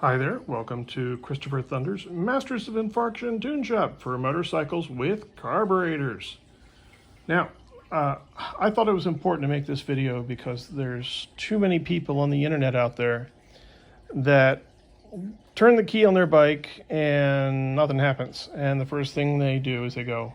Hi there, welcome to Christopher Thunder's Masters of Infarction Tune Shop for motorcycles with carburetors. Now, I thought it was important to make this video because there's too many people on the internet out there that turn the key on their bike and nothing happens. And the first thing they do is they go,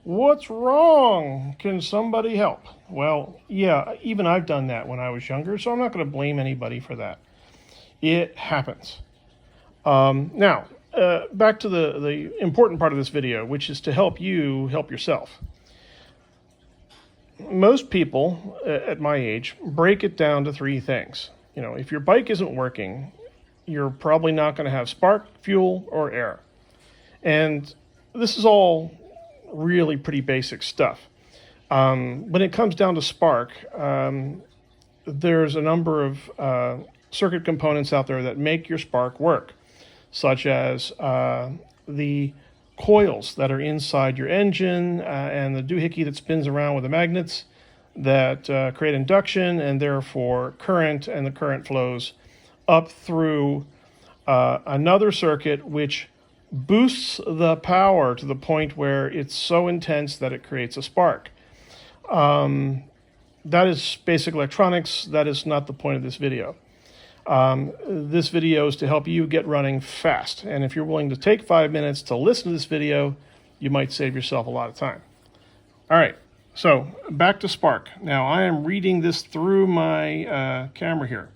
"What's wrong? Can somebody help?" Well, yeah, even I've done that when I was younger, so I'm not going to blame anybody for that. It happens. Now, back to the important part of this video, which is to help you help yourself. Most people at my age break it down to three things. You know, if your bike isn't working, you're probably not going to have spark, fuel, or air. And this is all really pretty basic stuff. When it comes down to spark, there's a number of circuit components out there that make your spark work, such as the coils that are inside your engine and the doohickey that spins around with the magnets that create induction and therefore current, and the current flows up through another circuit which boosts the power to the point where it's so intense that it creates a spark. That is basic electronics. That is not the point of this video. This video is to help you get running fast. And if you're willing to take 5 minutes to listen to this video, you might save yourself a lot of time. All right, so back to spark. Now I am reading this through my camera here.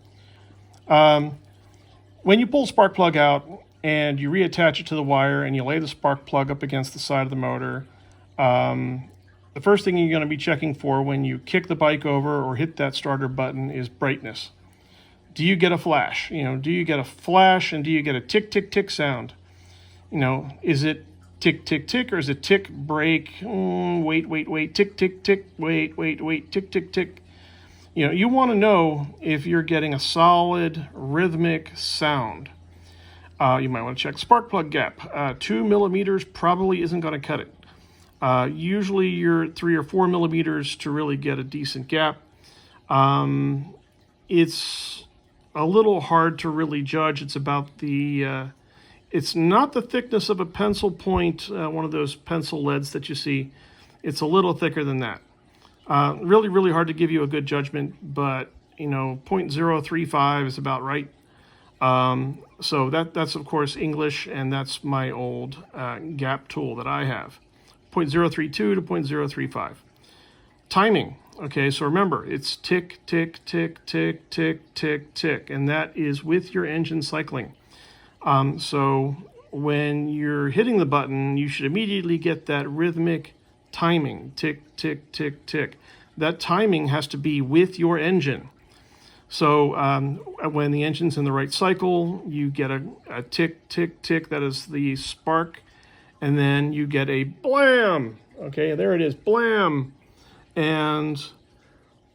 When you pull the spark plug out and you reattach it to the wire and you lay the spark plug up against the side of the motor, the first thing you're going to be checking for when you kick the bike over or hit that starter button is brightness. Do you get a flash? You know, do you get a flash and do you get a tick, tick, tick sound? You know, is it tick, tick, tick, or is it tick, break, wait, wait, wait, tick, tick, tick, wait, wait, wait, tick, tick, tick? You know, you want to know if you're getting a solid rhythmic sound. You might want to check spark plug gap. 2 millimeters probably isn't going to cut it. Usually you're 3 or 4 millimeters to really get a decent gap. It's a little hard to really judge. It's about the, it's not the thickness of a pencil point, one of those pencil leads that you see. It's a little thicker than that. Really, really hard to give you a good judgment, but, you know, 0.035 is about right. So that's, of course, English, and that's my old gap tool that I have. 0.032 to 0.035. Timing. Okay, so remember, it's tick, tick, tick, tick, tick, tick, tick, and that is with your engine cycling. So when you're hitting the button, you should immediately get that rhythmic timing, tick, tick, tick, tick. That timing has to be with your engine. So when the engine's in the right cycle, you get a tick, tick, tick, that is the spark, and then you get a blam. Okay, there it is, blam. And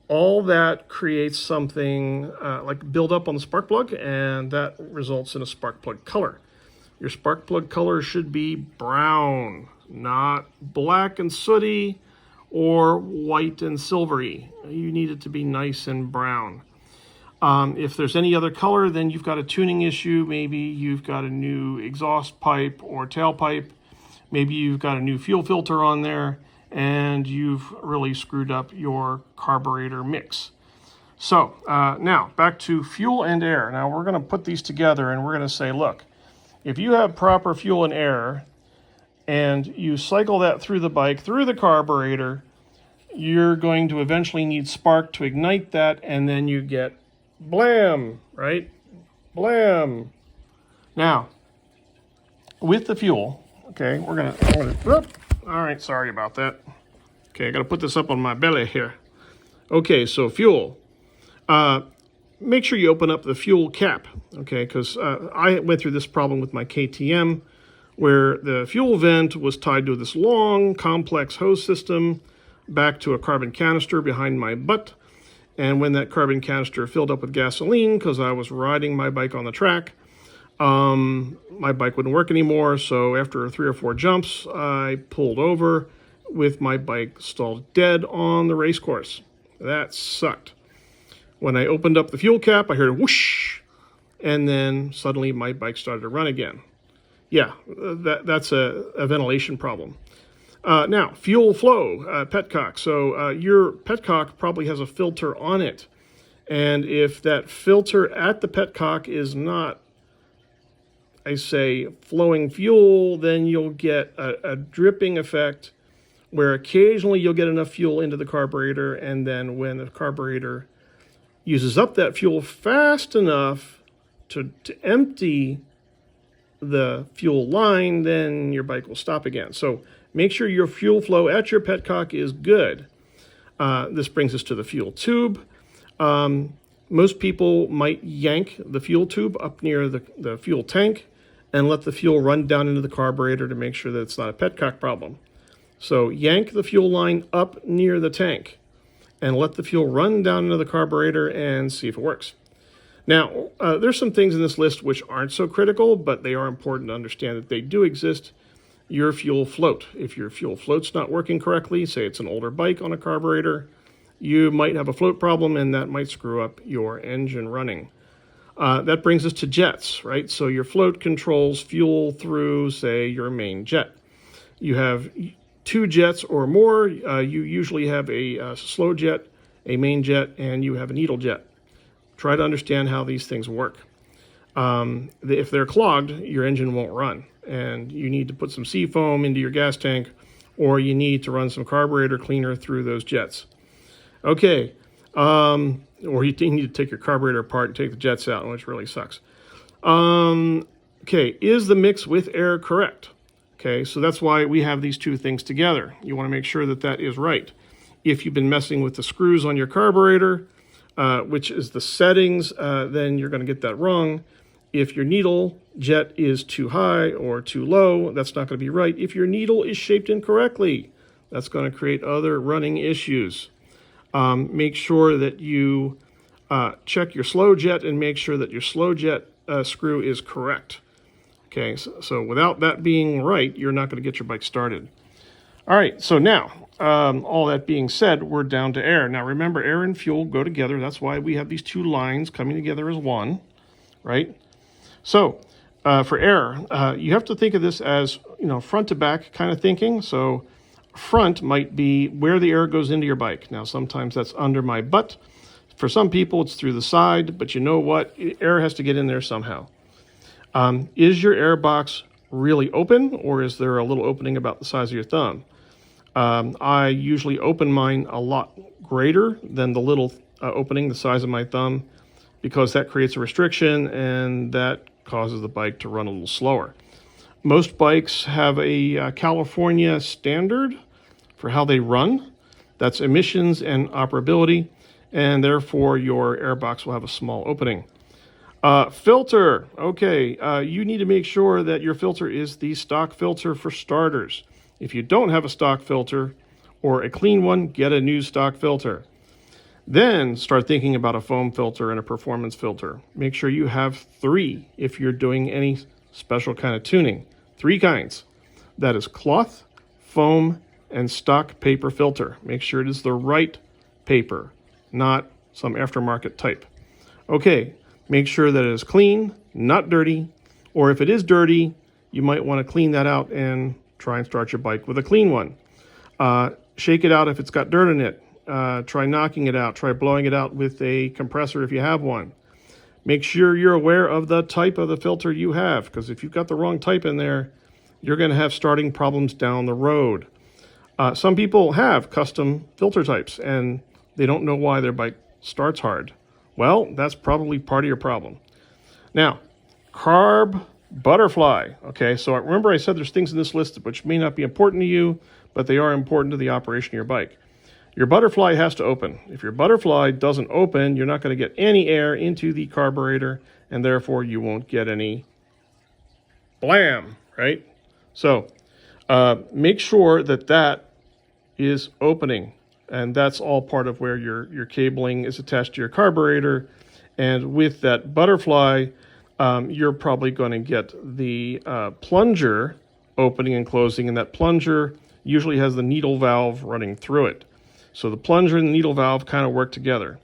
all that creates something like build up on the spark plug, and that results in a spark plug color. Your spark plug color should be brown, not black and sooty or white and silvery. You need it to be nice and brown. If there's any other color, then you've got a tuning issue. Maybe you've got a new exhaust pipe or tailpipe. Maybe you've got a new fuel filter on there, and you've really screwed up your carburetor mix. So now back to fuel and air. Now we're going to put these together and we're going to say, look, if you have proper fuel and air and you cycle that through the bike, through the carburetor, you're going to eventually need spark to ignite that, and then you get blam, right? Blam. Now, with the fuel, okay, I'm gonna whoop. All right, sorry about that. Okay, I got to put this up on my belly here. Okay, so fuel. Make sure you open up the fuel cap, okay, because I went through this problem with my KTM where the fuel vent was tied to this long, complex hose system back to a carbon canister behind my butt. And when that carbon canister filled up with gasoline, because I was riding my bike on the track, my bike wouldn't work anymore. So after 3 or 4 jumps, I pulled over with my bike stalled dead on the race course. That sucked. When I opened up the fuel cap, I heard a whoosh, and then suddenly my bike started to run again. Yeah, that's a ventilation problem. Now, fuel flow, petcock. So your petcock probably has a filter on it. And if that filter at the petcock is not, I say, flowing fuel, then you'll get a dripping effect where occasionally you'll get enough fuel into the carburetor, and then when the carburetor uses up that fuel fast enough to empty the fuel line, then your bike will stop again. So make sure your fuel flow at your petcock is good. This brings us to the fuel tube. Most people might yank the fuel tube up near the fuel tank and let the fuel run down into the carburetor to make sure that it's not a petcock problem. So yank the fuel line up near the tank and let the fuel run down into the carburetor and see if it works. Now, there's some things in this list which aren't so critical, but they are important to understand that they do exist. Your fuel float. If your fuel float's not working correctly, say it's an older bike on a carburetor, you might have a float problem, and that might screw up your engine running. That brings us to jets, right? So your float controls fuel through, say, your main jet. You have 2 jets or more. You usually have a slow jet, a main jet, and you have a needle jet. Try to understand how these things work. If they're clogged, your engine won't run, and you need to put some seafoam into your gas tank, or you need to run some carburetor cleaner through those jets. Okay, or you need to take your carburetor apart and take the jets out, which really sucks. Okay, is the mix with air correct? Okay, so that's why we have these two things together. You want to make sure that that is right. If you've been messing with the screws on your carburetor, which is the settings, then you're going to get that wrong. If your needle jet is too high or too low, that's not going to be right. If your needle is shaped incorrectly, that's going to create other running issues. Make sure that you check your slow jet and make sure that your slow jet screw is correct. Okay, so without that being right, you're not going to get your bike started. All right, so now, all that being said, we're down to air. Now remember, air and fuel go together. That's why we have these 2 lines coming together as one, right? So for air, you have to think of this as, front to back kind of thinking. So front might be where the air goes into your bike. Now sometimes that's under my butt. For some people, it's through the side, but you know what? Air has to get in there somehow. Is your air box really open, or is there a little opening about the size of your thumb? I usually open mine a lot greater than the little opening the size of my thumb, because that creates a restriction and that causes the bike to run a little slower. Most bikes have a California standard for how they run. That's emissions and operability, and therefore your air box will have a small opening. Filter. Okay, you need to make sure that your filter is the stock filter for starters. If you don't have a stock filter or a clean one, get a new stock filter. Then start thinking about a foam filter and a performance filter. Make sure you have 3 if you're doing any special kind of tuning. 3 kinds. That is cloth, foam, and stock paper filter. Make sure it is the right paper, not some aftermarket type. Okay, make sure that it is clean, not dirty, or if it is dirty, you might want to clean that out and try and start your bike with a clean one. Shake it out if it's got dirt in it. Try knocking it out. Try blowing it out with a compressor if you have one. Make sure you're aware of the type of the filter you have, because if you've got the wrong type in there, you're going to have starting problems down the road. Some people have custom filter types, and they don't know why their bike starts hard. Well, that's probably part of your problem. Now, carb butterfly. Okay, so remember I said there's things in this list which may not be important to you, but they are important to the operation of your bike. Your butterfly has to open. If your butterfly doesn't open, you're not going to get any air into the carburetor, and therefore you won't get any blam, right? So make sure that that is opening, and that's all part of where your cabling is attached to your carburetor. And with that butterfly, you're probably going to get the plunger opening and closing, and that plunger usually has the needle valve running through it. So the plunger and the needle valve kind of work together.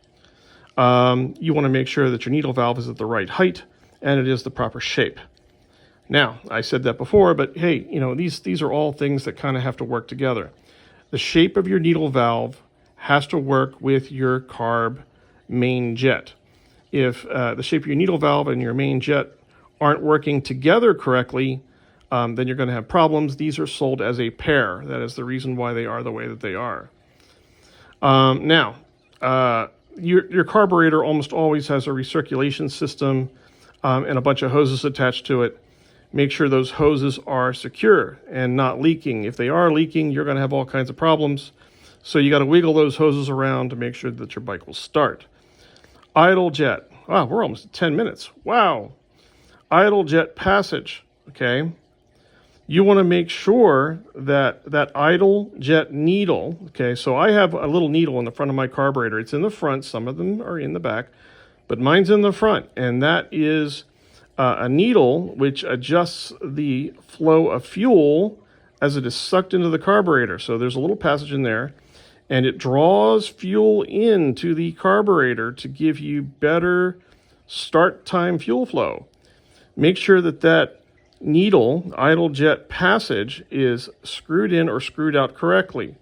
You want to make sure that your needle valve is at the right height and it is the proper shape. Now, I said that before, but hey, these are all things that kind of have to work together. The shape of your needle valve has to work with your carb main jet. If the shape of your needle valve and your main jet aren't working together correctly, then you're going to have problems. These are sold as a pair. That is the reason why they are the way that they are. Now, your carburetor almost always has a recirculation system and a bunch of hoses attached to it. Make sure those hoses are secure and not leaking. If they are leaking, you're going to have all kinds of problems. So you got to wiggle those hoses around to make sure that your bike will start. Idle jet. Wow, we're almost at 10 minutes. Wow. Idle jet passage. Okay. You want to make sure that that idle jet needle, okay, so I have a little needle in the front of my carburetor. It's in the front. Some of them are in the back, but mine's in the front. And that is a needle which adjusts the flow of fuel as it is sucked into the carburetor. So there's a little passage in there, and it draws fuel into the carburetor to give you better start time fuel flow. Make sure that that needle, idle jet passage, is screwed in or screwed out correctly.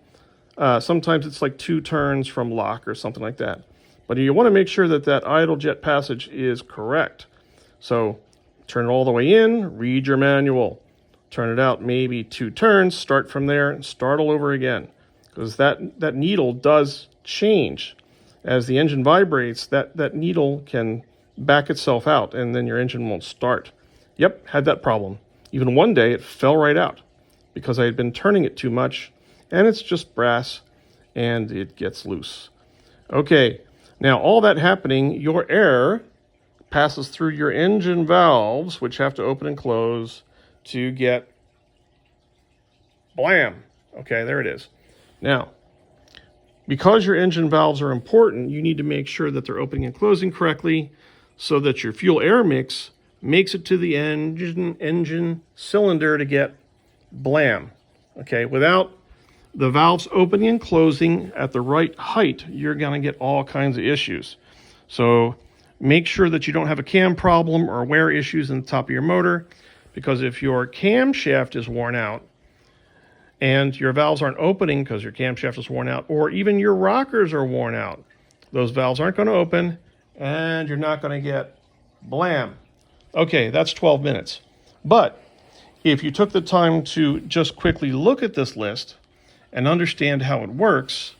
Sometimes it's like 2 turns from lock or something like that. But you want to make sure that that idle jet passage is correct. So turn it all the way in, read your manual. Turn it out maybe 2 turns, start from there, and start all over again. Because that needle does change. As the engine vibrates, that needle can back itself out, and then your engine won't start. Yep, had that problem. Even one day it fell right out because I had been turning it too much, and it's just brass and it gets loose. Okay, now all that happening, your air passes through your engine valves, which have to open and close to get blam. Okay, there it is. Now, because your engine valves are important, you need to make sure that they're opening and closing correctly so that your fuel air mix makes it to the engine cylinder to get blam. Okay, without the valves opening and closing at the right height, you're going to get all kinds of issues. So make sure that you don't have a cam problem or wear issues in the top of your motor, because if your camshaft is worn out and your valves aren't opening because your camshaft is worn out, or even your rockers are worn out, those valves aren't going to open and you're not going to get blam. Okay, that's 12 minutes. But if you took the time to just quickly look at this list and understand how it works,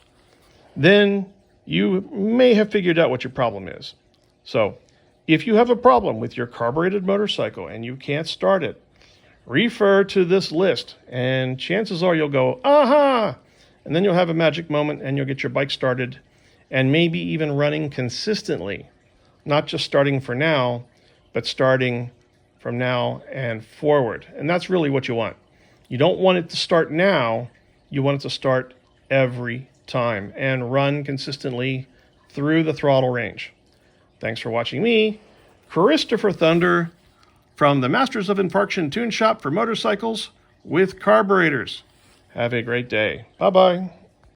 then you may have figured out what your problem is. So if you have a problem with your carbureted motorcycle and you can't start it, refer to this list, and chances are you'll go, aha! And then you'll have a magic moment and you'll get your bike started and maybe even running consistently. Not just starting for now, but starting from now and forward. And that's really what you want. You don't want it to start now. You want it to start every time and run consistently through the throttle range. Thanks for watching me, Christopher Thunder, from the Masters of Infarction Tune Shop for motorcycles with carburetors. Have a great day. Bye-bye.